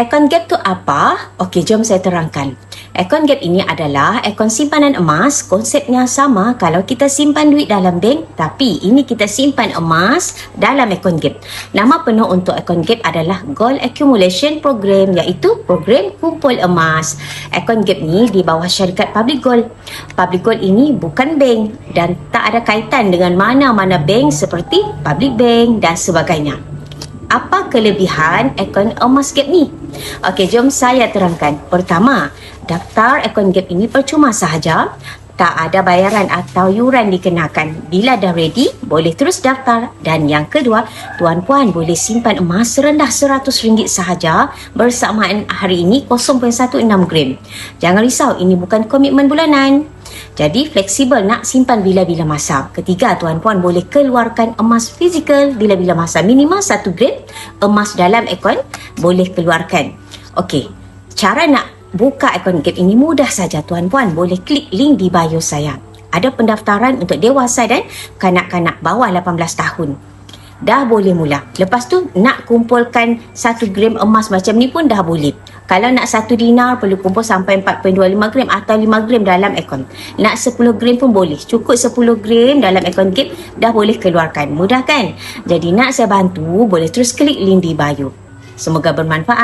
Account gap tu apa? Okey, jom saya terangkan. Account gap ini adalah akaun simpanan emas. Konsepnya sama kalau kita simpan duit dalam bank, tapi ini kita simpan emas dalam account gap. Nama penuh untuk account gap adalah Gold Accumulation Program, iaitu program kumpul emas. Account gap ni di bawah syarikat Public Gold. Public Gold ini bukan bank dan tak ada kaitan dengan mana-mana bank seperti Public Bank dan sebagainya. Apa kelebihan akaun emas gap ni? Okey, jom saya terangkan. Pertama, daftar akaun gap ini percuma sahaja. Tak ada bayaran atau yuran dikenakan. Bila dah ready, boleh terus daftar. Dan yang kedua, tuan-puan boleh simpan emas serendah RM100 sahaja bersamaan hari ini 0.16 gram. Jangan risau, ini bukan komitmen bulanan. Jadi fleksibel nak simpan bila-bila masa. Ketiga, tuan-puan boleh keluarkan emas fizikal bila-bila masa. Minimal 1 gram emas dalam akaun boleh keluarkan. Okey, cara nak buka akaun gap ini mudah saja, tuan-puan. Boleh klik link di bio saya. Ada pendaftaran untuk dewasa dan kanak-kanak bawah 18 tahun. Dah boleh mula. Lepas tu nak kumpulkan 1 gram emas macam ni pun dah boleh. Kalau nak 1 dinar perlu kumpul sampai 4.25 gram atau 5 gram dalam akaun. Nak 10 gram pun boleh. Cukup 10 gram dalam akaun gap dah boleh keluarkan. Mudah kan? Jadi nak saya bantu, boleh terus klik link di bio. Semoga bermanfaat.